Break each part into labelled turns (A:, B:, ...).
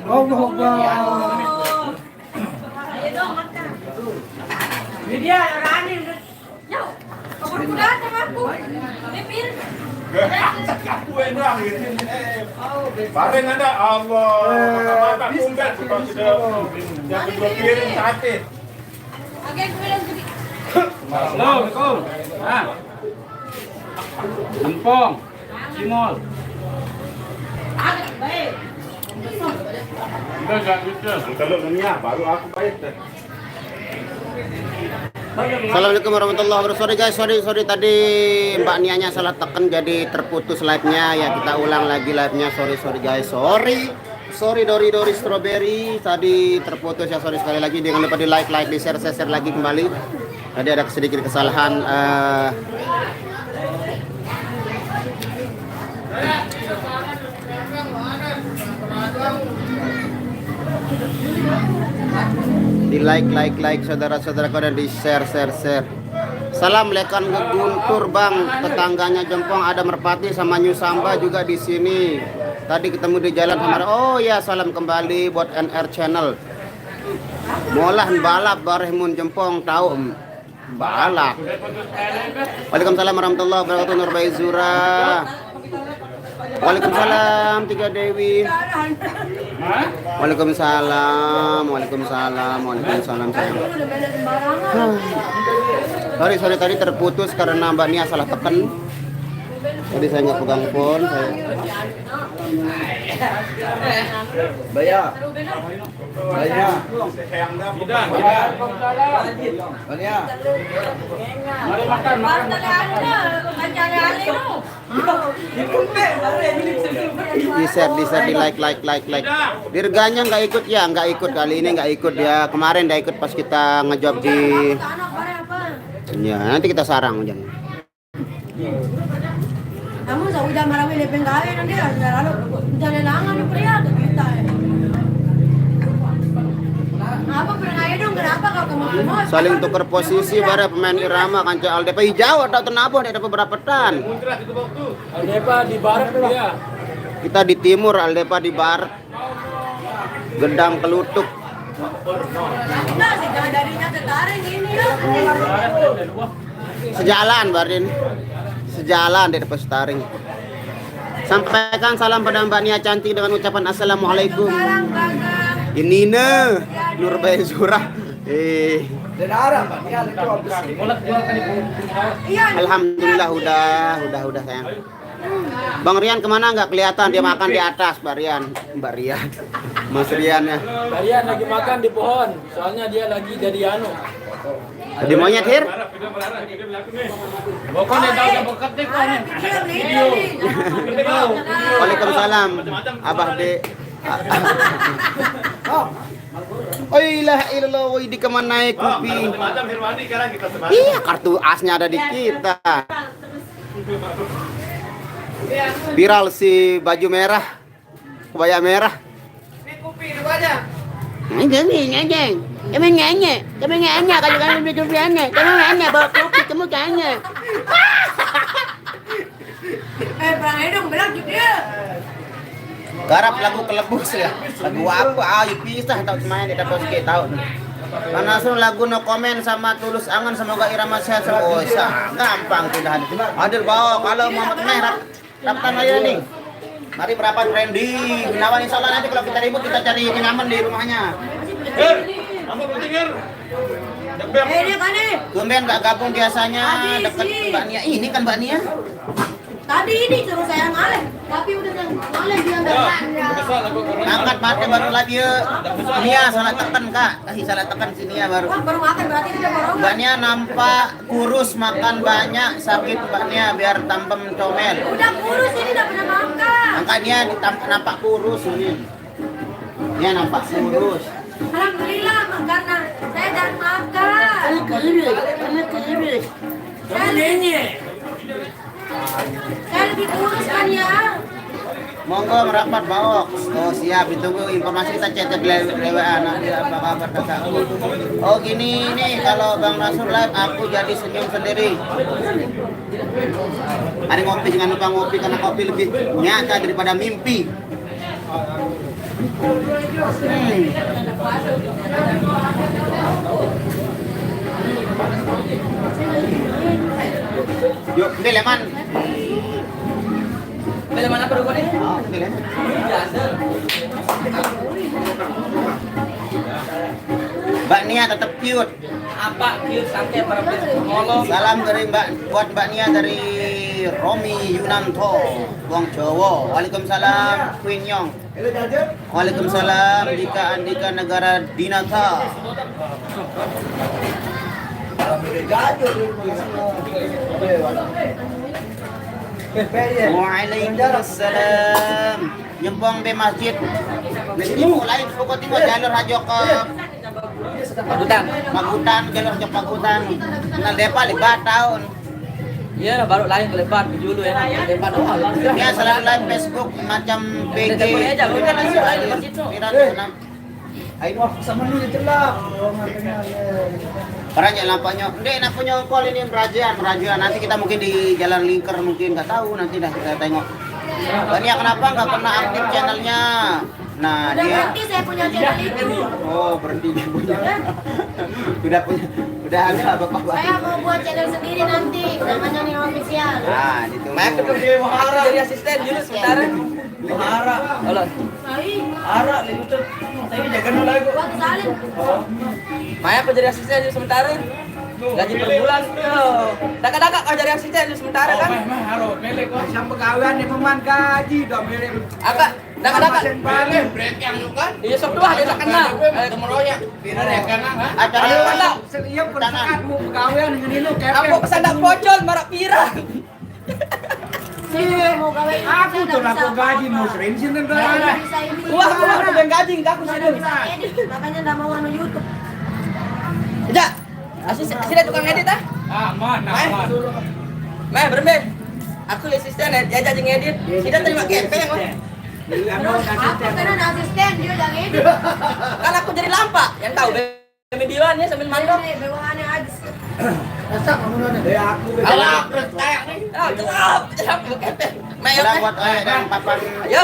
A: Allah Akbar.
B: Ayo dong makan. Ini dia Rani. Yo, kabur kuda sama aku. Mimir.
C: Aku enak gitu. Bareng ada Allah. Mata kumbet sudah yang blokirin sate.
B: Oke, aku bilang tadi.
D: Assalamualaikum. Ah. Lempong. Cimol.
B: Baik.
D: Enggak gitu.
C: Kalau dunia baru aku baik.
E: Assalamualaikum warahmatullahi wabarakatuh. Sorry tadi Mbak Nianya salah tekan jadi terputus live-nya ya. Kita ulang lagi live-nya. Sorry guys. Sorry Dori Strawberry tadi terputus ya. Sorry sekali lagi. Jangan lupa di like, di share lagi kembali. Tadi ada sedikit kesalahan. Di like saudara-saudara dan di share. Salam lekan ke Guntur Bang, tetangganya Jempong ada Merpati sama New Samba juga di sini. Tadi ketemu di jalan sama. Oh ya, salam kembali buat NR Channel. Molah balap Barehmun Jempong tahu balap. Waalaikumsalam warahmatullahi wabarakatuh. Nurbai Zura. Waalaikumsalam Tiga Dewi. Waalaikumsalam sayang. Sorry tadi terputus karena Mbak Nia salah tekan. Tadi saya nggak pegang phone.
A: Bayar.
D: Mari makan.
E: Di share, di like. Dirganya nggak ikut kali ini nggak ikut ya. Kemarin dia ikut pas kita ngejob di. Ya nanti kita sarang jangan.
B: Kamu udah marah lebih kali nanti lalu jalan langan pria kita. Apa pernah dong kenapa kalau kamu
E: Saling tukar posisi para pemain irama kanca Aldepa hijau atau tenabon ada beberapa tan.
D: Aldepa di barat dia.
E: Kita di timur, Aldepa di barat. Gedang Kelutuk.
B: Nah, sekarang darinya tertarik ini ya.
E: Sejalan Barin. Sejalan di depan Staring. Sampaikan salam pada Mbak Nia cantik dengan ucapan assalamualaikum.
B: Sekarang kagak.
E: Ini Nurbai Zura.
A: Dan arah Mbak Nia itu habis.
B: Iya.
E: Alhamdulillah udah sayang. Bang Rian kemana nggak kelihatan dia makan di atas Mbak Rian Mas Rian ya.
D: Kalian lagi makan di pohon. Soalnya dia lagi jadi anu.
E: Di monyet Hir.
D: Pokoknya udah bekat deh kan.
E: Waalaikumsalam Abah De. Oh ilah woi di kemana naik kopi. Iya kartu asnya ada di kita. Viral si baju merah, kebaya merah. Kamu nyanyi kalau kamu bikin nyanyi, bawa kopi kamu nyanyi.
B: Perang dong bilang gitu ya.
E: Garap lagu kelebus ya. Lagu apa? Ayo pisah tahu semuanya tidak bos tahu. Karena lagu no comment sama Tulus Angan semoga irama sehat. Oh, gampang tidak hadir bawa kalau Muhammad Merah daftar aja nih. Mari berapa trending. Gunawan insyaallah nanti kalau kita ribut kita cari pinjaman di rumahnya.
B: Ini kan nih.
E: Tumben nggak gabung biasanya dekat Mbak Nia. Ini kan Mbak Nia.
B: Tadi ini suruh saya ngaleh, tapi udah ngaleh dia enggak.
E: Angkat mata baru lagi ya. Nia salah tekan Kak. Kasih salah tekan sini ya baru.
B: Baru makan berarti dia baru.
E: Mbak Nia nampak kurus makan banyak sakit Mbak Nia biar tambem comel.
B: Udah kurus ini udah pernah makan.
E: Angkatnya nampak kurus ini. Nia nampak kurus.
B: Alhamdulillah karena saya dan makan. Saya lebih kurus kan ya.
E: Monggo merapat Baok. Oh siap, ditunggu informasi kita chat lewat nanti apa kabar kakakku. Oh gini nih kalau Bang Rasul live aku jadi senyum sendiri. Hari ngopi jangan lupa ngopi karena kopi lebih nyata daripada mimpi. Yuk, ini leman.
B: Beli mana perlu nih?
E: Oh, ini leman. Mbak Nia tetap cute.
B: Apa cute sampai para ngolong.
E: Salam dari buat Mbak Nia dari Romi Yunanto, Wong Jowo. Waalaikumsalam Queen Yong. Waalaikumsalam Dika Andika Negara Dinata. Waalaikumsalam. Nyempong di masjid. Nanti mulai pukul timur jalur rajo ke Pagutan, jalur ke Pagutan. Kenal depa 5 tahun.
B: Iya, baru lain kelebat dulu ya. Kelebat awal.
E: Dia selalu live Facebook macam PG.
B: Telepon aja, bukan langsung live di masjid.
E: Ayo
A: Sama lu celak.
E: orang jangan lampanya. Ndek, nak punya call ini merajuan. Nanti kita mungkin di Jalan Lingkar mungkin nggak tahu nanti dah kita tengok. Tania kenapa nggak pernah aktif channelnya? Nah
F: Udah
E: dia.
F: berhenti saya punya channel itu.
E: Oh berhenti dia punya. Udah ada bapak.
F: Saya mau buat channel sendiri nanti, namanya nih official.
E: Nah itu.
B: Mak ketemu Mahara jadi asisten dulu sementara.
A: Mahara.
B: Halo.
A: Mahara itu. Saya jaga dulu lagi.
F: Buat salin.
B: Maya aku jadi asisten dulu sementara. Gaji per bulan. Daka-daka kau jadi asisten dulu sementara kan?
A: Sampai kawan nih peman gaji dah mirip.
B: Agak daka-daka.
C: kan?
B: Iya sok dua dia tak kenal.
C: Kemeroyak. Bener ya kan?
E: Acara
B: Ayo kenal.
A: Iya persakat mau pegawaian dengan ini
B: Aku pesan dak pocol marak pirang.
F: Saya mau gawe ini,
A: Aku
F: saya
A: tuh
F: nggak
A: aku
F: bisa
A: gaji
F: apa-apa.
A: mau sering sih
F: Saya nggak bisa ini.
B: Wah, aku ben gaji enggak aku
F: Saya
B: sini.
F: nggak bisa edit, makanya nggak mau anu YouTube.
B: Ja. Sini tukang edit ah.
A: Aman.
B: Meh, berembe. Aku asisten ya jadi ngedit. Kita terima kepeng.
F: Aku kan ada asisten, dia udah edit.
B: Kan aku jadi lampa, yang tahu mediaannya sambil mantap.
F: Ini bawaannya aja.
A: Aku
C: Alah, kayak nih.
B: Ah, gelap kepeng. Meh,
E: Udah buat yang papan.
B: Ayo.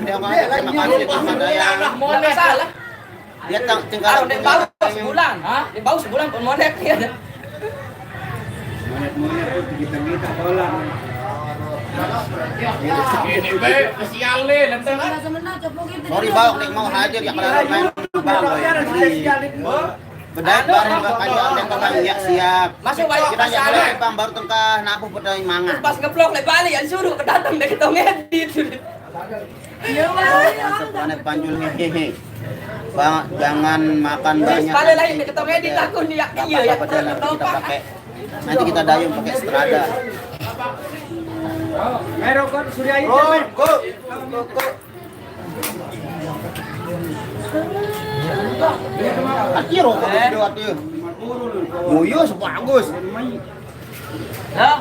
E: Dia mau terima kasih kepada yang
B: Mau salah.
E: dia tinggal
B: Kalau dia baru sebulan, dia baru sebulan pun monet ya.
A: kita tolak.
C: Ini be, sial nih, lenteng kan?
F: Nggak semenang, coba gitu.
E: Sorry Baok nih mau hadir ya kalau main Bang. Bedak bareng kayu yang kembang ya siap.
B: Masuk balik
E: Kita
B: ke
E: jangan
B: sana.
E: Bang baru tengkah napu pedai mangan.
B: Pas ngeblok le balik yang suruh kedatang deh kita ngedit.
F: Ya Allah.
E: Mana panjul hehehe. Bang, jangan makan banyak.
B: Balik lagi kita ngedit aku nih ya. Iya ya.
E: Apa nanti kita pakai. Nanti kita dayung pakai strada.
A: Merokot sudah itu.
E: Hati rokok video hati. Muyo sebagus.
B: Nah.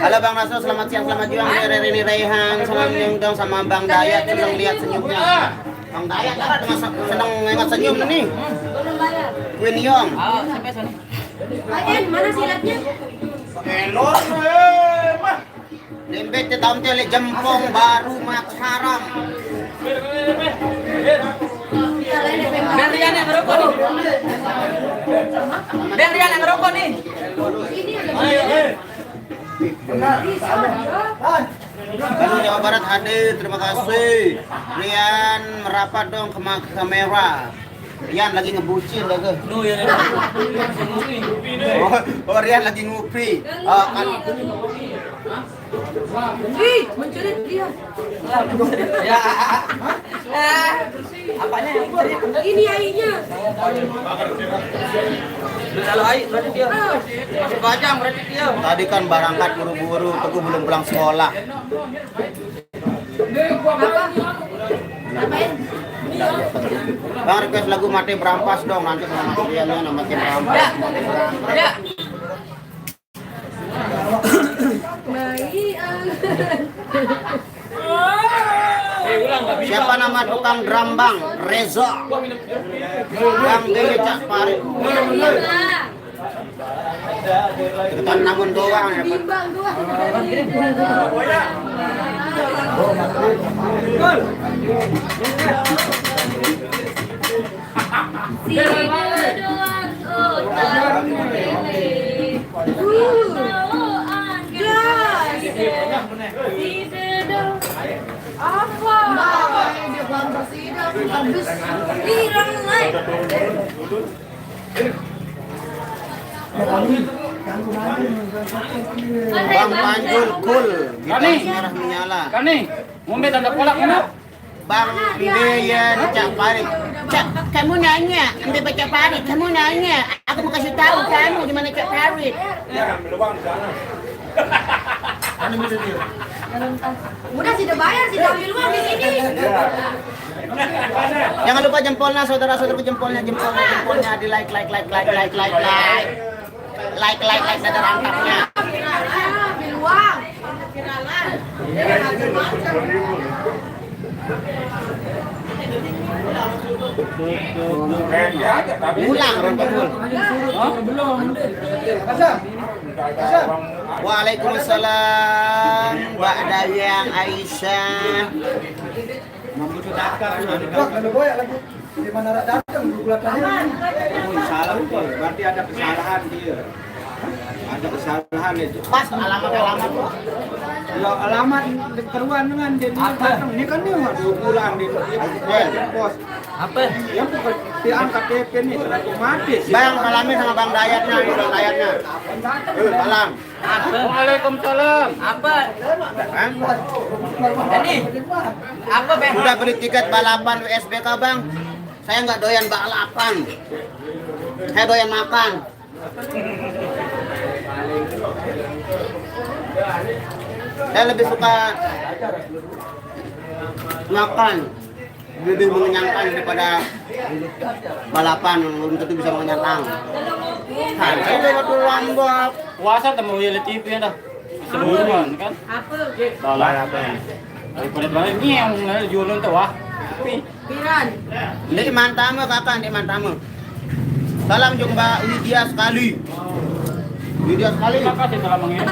E: Halo Bang Rasul, selamat siang, selamat juang dari Rini Raihan, selamat siang dong sama Bang Dayat, senang lihat senyumnya. Bang Dayat senang ingat senyum nih.
F: Belum bayar.
E: Queen Yong.
B: Ah, sampai sana.
F: Agen, mana silatnya?
C: Elon, mah.
E: Lembet tahun tele jempong baru mak haram.
B: Biar Rian yang ngerokok nih. Biar Rian yang ngerokok nih.
E: Bandung Jawa Barat hadir, terima kasih. Rian merapat dong ke kamera. Rian lagi ngebucin lagi.
B: Nu ya.
E: Oh Rian lagi ngupi. Oh kan.
F: Ih, mencurit dia.
B: Ya. Apanya yang cerit?
F: Ini airnya.
B: Kalau air berarti dia. Masih bajang berarti dia.
E: Tadi kan berangkat buru-buru, Teguh belum pulang sekolah.
F: Ngapain?
E: Bang request lagu Mati Berampas dong, nanti sama Mas Riannya nama Mati Berampas.
B: Ya. Ya.
F: Baik.
E: Siapa nama tukang drum bang? Reza. Bang dia Cak Parit. Kita namun doang ya.
F: Bimbang dua.
B: Apa?
F: Dia baru bersidang habis.
B: Pirang naik.
E: Bang Panjul cool. Gitar merah menyala.
D: Kan nih, mau minta tanda kolak mana?
E: Bang dia Cak Parit.
G: Cak, kamu nanya, ambil baca Parit, kamu nanya. Aku mau kasih tahu kamu di mana Cak Parit.
F: Udah sudah bayar, sudah ambil uang di sini.
E: Jangan lupa jempolnya saudara-saudaraku, jempolnya di like dada rantapnya.
F: Ambil uang.
E: Ulang Rompul. Waalaikumsalam Mbak Dayang Aisyah.
A: Kalau goyak lagi. Di mana datang gulatannya? Oh, salah itu. Berarti ada kesalahan dia. Ada kesalahan itu.
E: Pas alamat
A: Ya alamat keruan dengan dia datang. Ini kan dia 2 bulan di pos.
D: Apa?
A: Yang diangkat KTP ini otomatis.
E: Bang salamin sama Bang Dayatnya, Bang Dayatnya. Salam.
D: Waalaikumsalam. Apa? Ini apa Bang?
E: Udah beli tiket balapan USBK Bang. Saya nggak doyan balapan. Saya doyan makan. Saya lebih suka makan, lebih mengenyangkan daripada balapan, belum tentu bisa mengenyangkan. Saya udah lambat.
D: Puasa temu ya TV ya dah. Sebulan kan?
B: Apa?
D: Balapan. Daripada balik ni yang jualan tu wah.
B: Piran.
E: Ini mantamu kakak, ini mantamu. Salam jumpa Lydia sekali. Lydia sekali.
D: Terima kasih telah mengingat.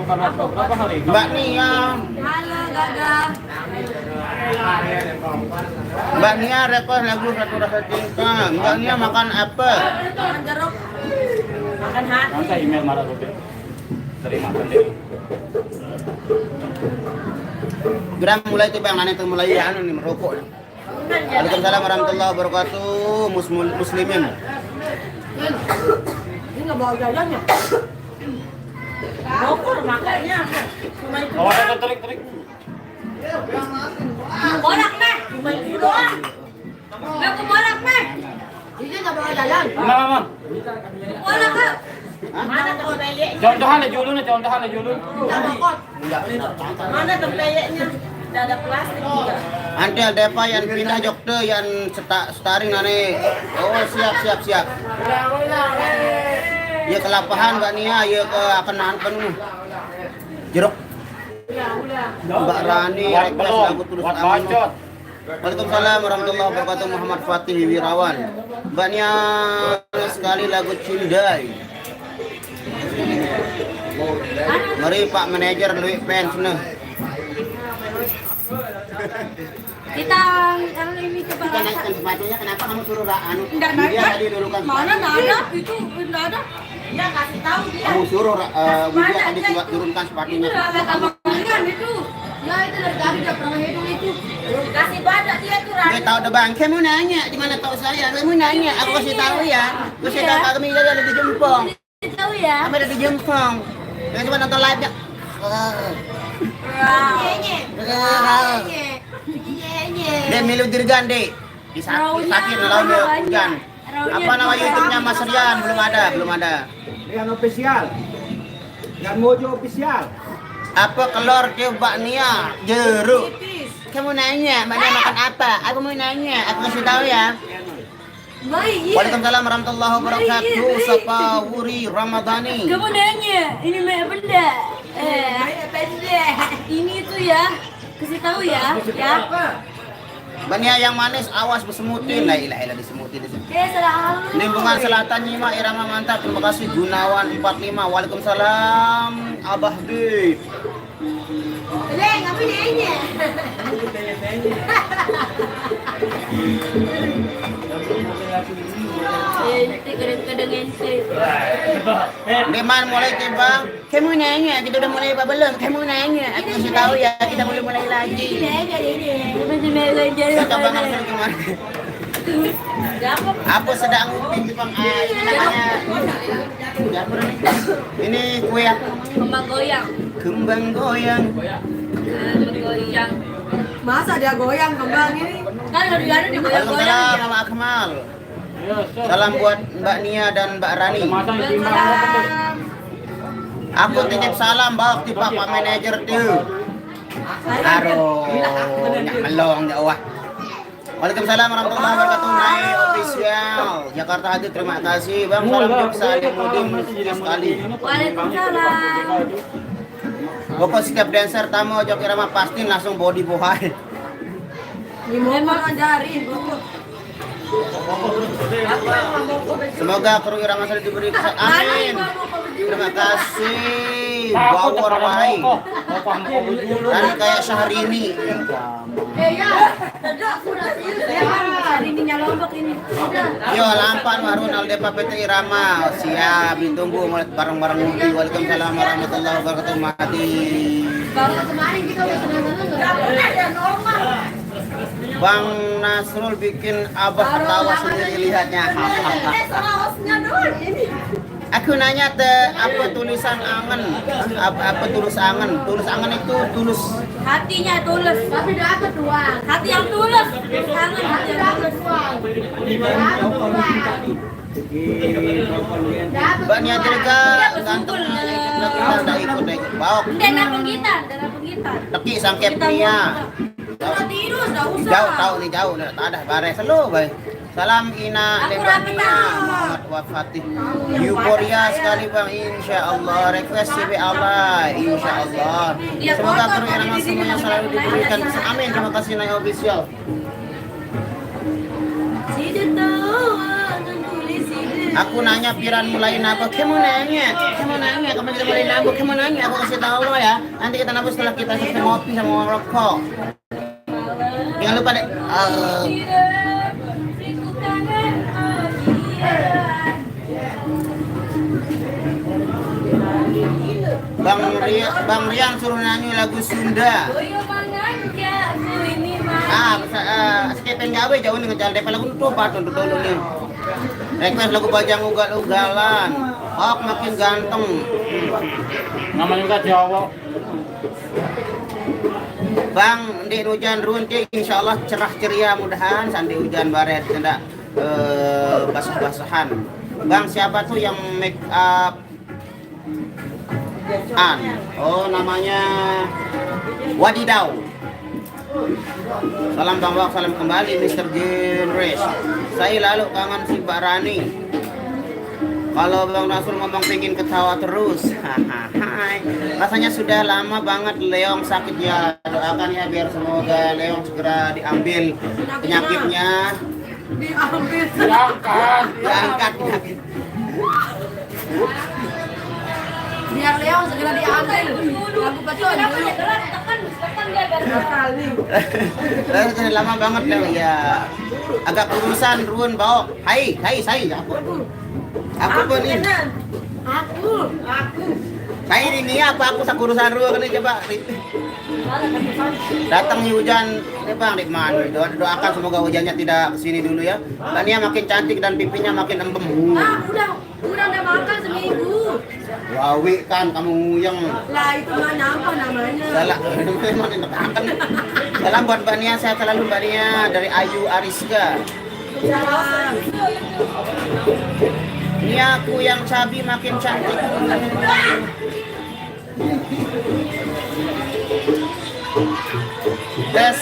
D: Berapa hari?
E: Mbak Nia.
B: Halo Gaga.
E: Mbak Nia request lagu Satu Rasa Cinta. Mbak Nia makan apa?
B: Makan jeruk. Makan hati.
D: Nanti saya email marah Robin. Terima kasih.
E: Geram mulai tuh Bang, nanti mulai anu nih merokok. Waalaikumsalam warahmatullahi wabarakatuh. Muslimin.
B: Ini nggak bawa jajannya. Bokor makanya.
D: Oh, ada terik.
B: Bolak meh. Cuma itu doang. Nggak ke bolak meh.
F: Ini nggak bawa jalan.
D: Mama.
B: Bolak ke.
G: Mana tempeyek?
D: Contohan julun.
F: Nggak bokot.
G: Mana tempeyeknya? Tidak ada plastik juga.
E: Antel depa yang pindah Jogja yang staring nane. Oh siap. Ya kelapahan Mbak Nia, ya ke akan penuh. Jeruk. Mbak Rani request lagu Tulus Amin. Waalaikumsalam warahmatullahi wabarakatuh. Muhammad Fatih Wirawan. Mbak Nia sekali lagu Cindai. Mari Pak Manajer Louis Pence nih.
B: Kita karena ini
E: Kita
B: kepala.
E: naikkan sepatunya, kenapa kamu suruh anu?
B: Enggak
E: Dia
B: naik.
E: tadi dulukan.
B: Mana nggak ada? Itu nggak ada.
G: Ya kasih tahu dia.
E: Kamu suruh Widya tadi turunkan sepatunya.
B: Itu ada tambangan itu.
F: Ya itu dari tadi udah pernah hitung itu.
G: Kasih badak dia tuh
E: Dia tahu deh Bang, kamu nanya di mana tahu saya? Kamu nanya, aku kasih tahu ya. Terus saya kata kami ada di Jempong.
B: Tahu ya.
E: Kami ada di Jempong. Dia cuma nonton live nya. Dia milu dirgan deh. Sakit lalu hujan. Apa nama YouTube-nya Mas Rian? Belum ada.
A: Yang official. Yang Mojo official.
E: Apa kelor ke Mbak Nia? Jeruk. Kamu nanya, Mbak Nia makan apa? Aku mau nanya, aku kasih tahu ya.
B: Baik.
E: Waalaikumsalam warahmatullahi wabarakatuh. Sapa Wuri Ramadhani.
B: Kamu nanya, ini mana benda?
F: pendek. Ini tuh ya. Kasih tahu ya. Ya.
E: Bania yang manis awas bersemutin. La ilaha illallah disemutin.
F: Salah.
E: Lingkungan Selatan Nyima irama mantap. Terima kasih Gunawan 45. Waalaikumsalam Abah D.
F: Leng, apa nanya? Ente kadang-kadang ente.
E: Deman mulai timbang.
G: Kamu nanya, kita udah mulai apa belum? Kamu nanya, aku kasih tahu ya, kita boleh mulai lagi.
F: Masih belajar.
E: Kata Bang Arsul gimana? Apa sedang uping Bang? Ini namanya. Ini kue apa?
F: Kembang goyang.
E: Kembang goyang.
F: Kembang goyang.
B: Masa dia goyang kembang ini?
F: Kan kalau diadu digoyang-goyang.
E: Waalaikumsalam Mama Akmal. Salam buat Mbak Nia dan Mbak Rani.
F: Waalaikumsalam.
E: Aku titip salam bawa di Pak Manajer tuh. Aduh, nyak melong jauh. Waalaikumsalam warahmatullahi wabarakatuh. Naik official Jakarta Hadir, terima kasih Bang. Salam Jogja Mudim sekali.
F: Waalaikumsalam.
E: Pokok setiap dancer tamu Jok Irama pasti langsung body bohai.
B: Memang ngajarin.
E: Semoga kru Irama selalu diberi kesehatan. Amin. Terima kasih. Bawor baik. Dan kayak Syahrini.
F: Hari ini nyalombok ini.
E: Yo lampan Harun Aldepa PT Irama. Siap ditunggu mulai bareng-bareng Mudi. Waalaikumsalam warahmatullahi wabarakatuh. Mati.
F: Baru kemarin kita udah senang-senang. Normal.
E: Bang Nasrul bikin abah ketawa sendiri lihatnya. Aku nanya apa tulisan angen? Apa tulus angen? Tulus angen itu tulus.
F: Hatinya tulus. Tapi dapat doang. Hati yang tulus. Kangen hati yang tulus.
E: Mbak Nia Dirga gantung udah ikut bawa.
F: Dana gitar.
E: Teki sangkep Nia. Jauh tahu nih jauh tak ada bare selo baik. Salam Ina Lebania Muhammad Wafatih. Euforia sekali Bang, insya Allah. Request CB Allah, insya Allah. Semoga kru Irama semuanya selalu diberikan. Amin. Terima kasih Naik Official. Aku nanya piran mulai nabok. Kamu nanya. Kamu kita mulai nabok. Kamu nanya. Aku kasih tahu lo ya. Nanti kita nabok setelah kita selesai ngopi sama rokok. Jangan lupa deh. Bang Rian suruh nyanyi lagu Sunda. Sekepen gawe jauh nih ngejalan depan lagu tuh patun dulu nih. Request lagu Bajang Ugal-ugalan. Oh makin ganteng.
D: Namanya juga Jawa.
E: Bang, di hujan runting insya Allah cerah ceria mudahan sandi hujan baret tidak basah-basahan. Bang, siapa tuh yang make up oh namanya Wadidaw. Salam Bang Wak, salam kembali Mr. Genres. Saya lalu kangen si Mbak Rani. Kalau Bang Rasul ngomong pengen ketawa terus. Rasanya sudah lama banget Leong sakit ya. Doakan ya biar semoga Leong segera diambil penyakitnya. Diangkat penyakit.
B: Biar Leong segera diambil. Lagu pacon.
F: Tekan dia biar bakal nih.
E: Sudah lama banget Leong ya. Agak urusan ruun bawa. Hai saya aku pun ini.
B: Aku.
E: Saya ini apa aku sakurusan ruang ini coba. Datang nih hujan, ini Bang di mana? Doakan semoga hujannya tidak kesini dulu ya. Tania makin cantik dan pipinya makin empem.
B: Udah makan seminggu.
E: Wawi kan kamu yang
B: Lah itu mana apa namanya?
E: salah. Memang enak makan. Salam buat Mbak Nia, saya selalu Mbak Nia dari Ayu Ariska.
B: Salam.
E: Ini aku yang cabi makin cantik. Des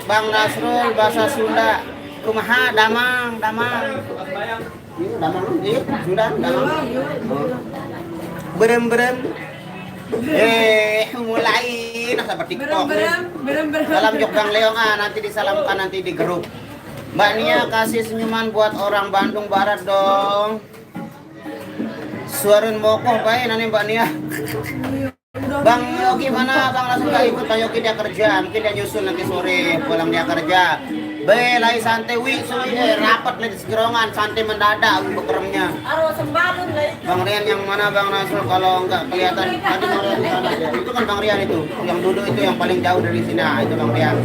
E: Bang Nasrul bahasa Sunda. Kumaha damang. Iya, damang. Iya, Sunda damang. Berem. Mulai nasa TikTok.
F: Berem.
E: Salam Jok Bang Leong nanti disalamkan nanti di grup. Mbak Nia kasih senyuman buat orang Bandung Barat dong. Suarun mokoh baik nanti Mbak Nia. Bang Yogi mana? Bang langsung gak ikut Bang Yogi dia kerja. Mungkin dia nyusul nanti sore pulang dia kerja. Belai santai rapat lagi segerongan santai mendadak bekeremnya.
F: Arwah sembalun lah.
E: Bang Rian yang mana Bang Nasrul kalau enggak kelihatan tadi Bang Rian di sana aja. Itu kan Bang Rian itu yang duduk itu yang paling jauh dari sini. Itu Bang Rian.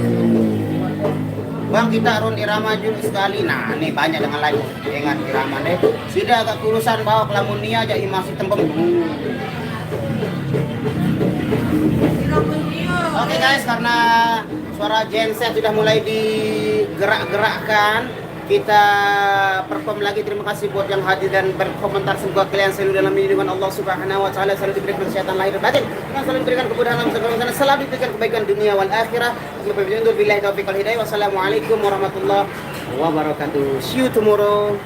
E: Bang kita run irama juli sekali. Nah ini banyak dengan lagu. Ingat irama deh. Sudah agak kurusan bawa kelamunia aja masih tembem. Oke guys, karena suara genset sudah mulai digerak-gerakkan, kita perform lagi. Terima kasih buat yang hadir dan berkomentar. Semoga kalian selalu dalam lindungan Allah Subhanahu wa taala, selalu diberikan kesehatan lahir dan batin, dan selalu diberikan kemudahan dalam segala urusan, selalu diberikan kebaikan dunia wal akhirah. Billahi taufiq wal hidayah. Wassalamualaikum warahmatullahi wabarakatuh. See you tomorrow.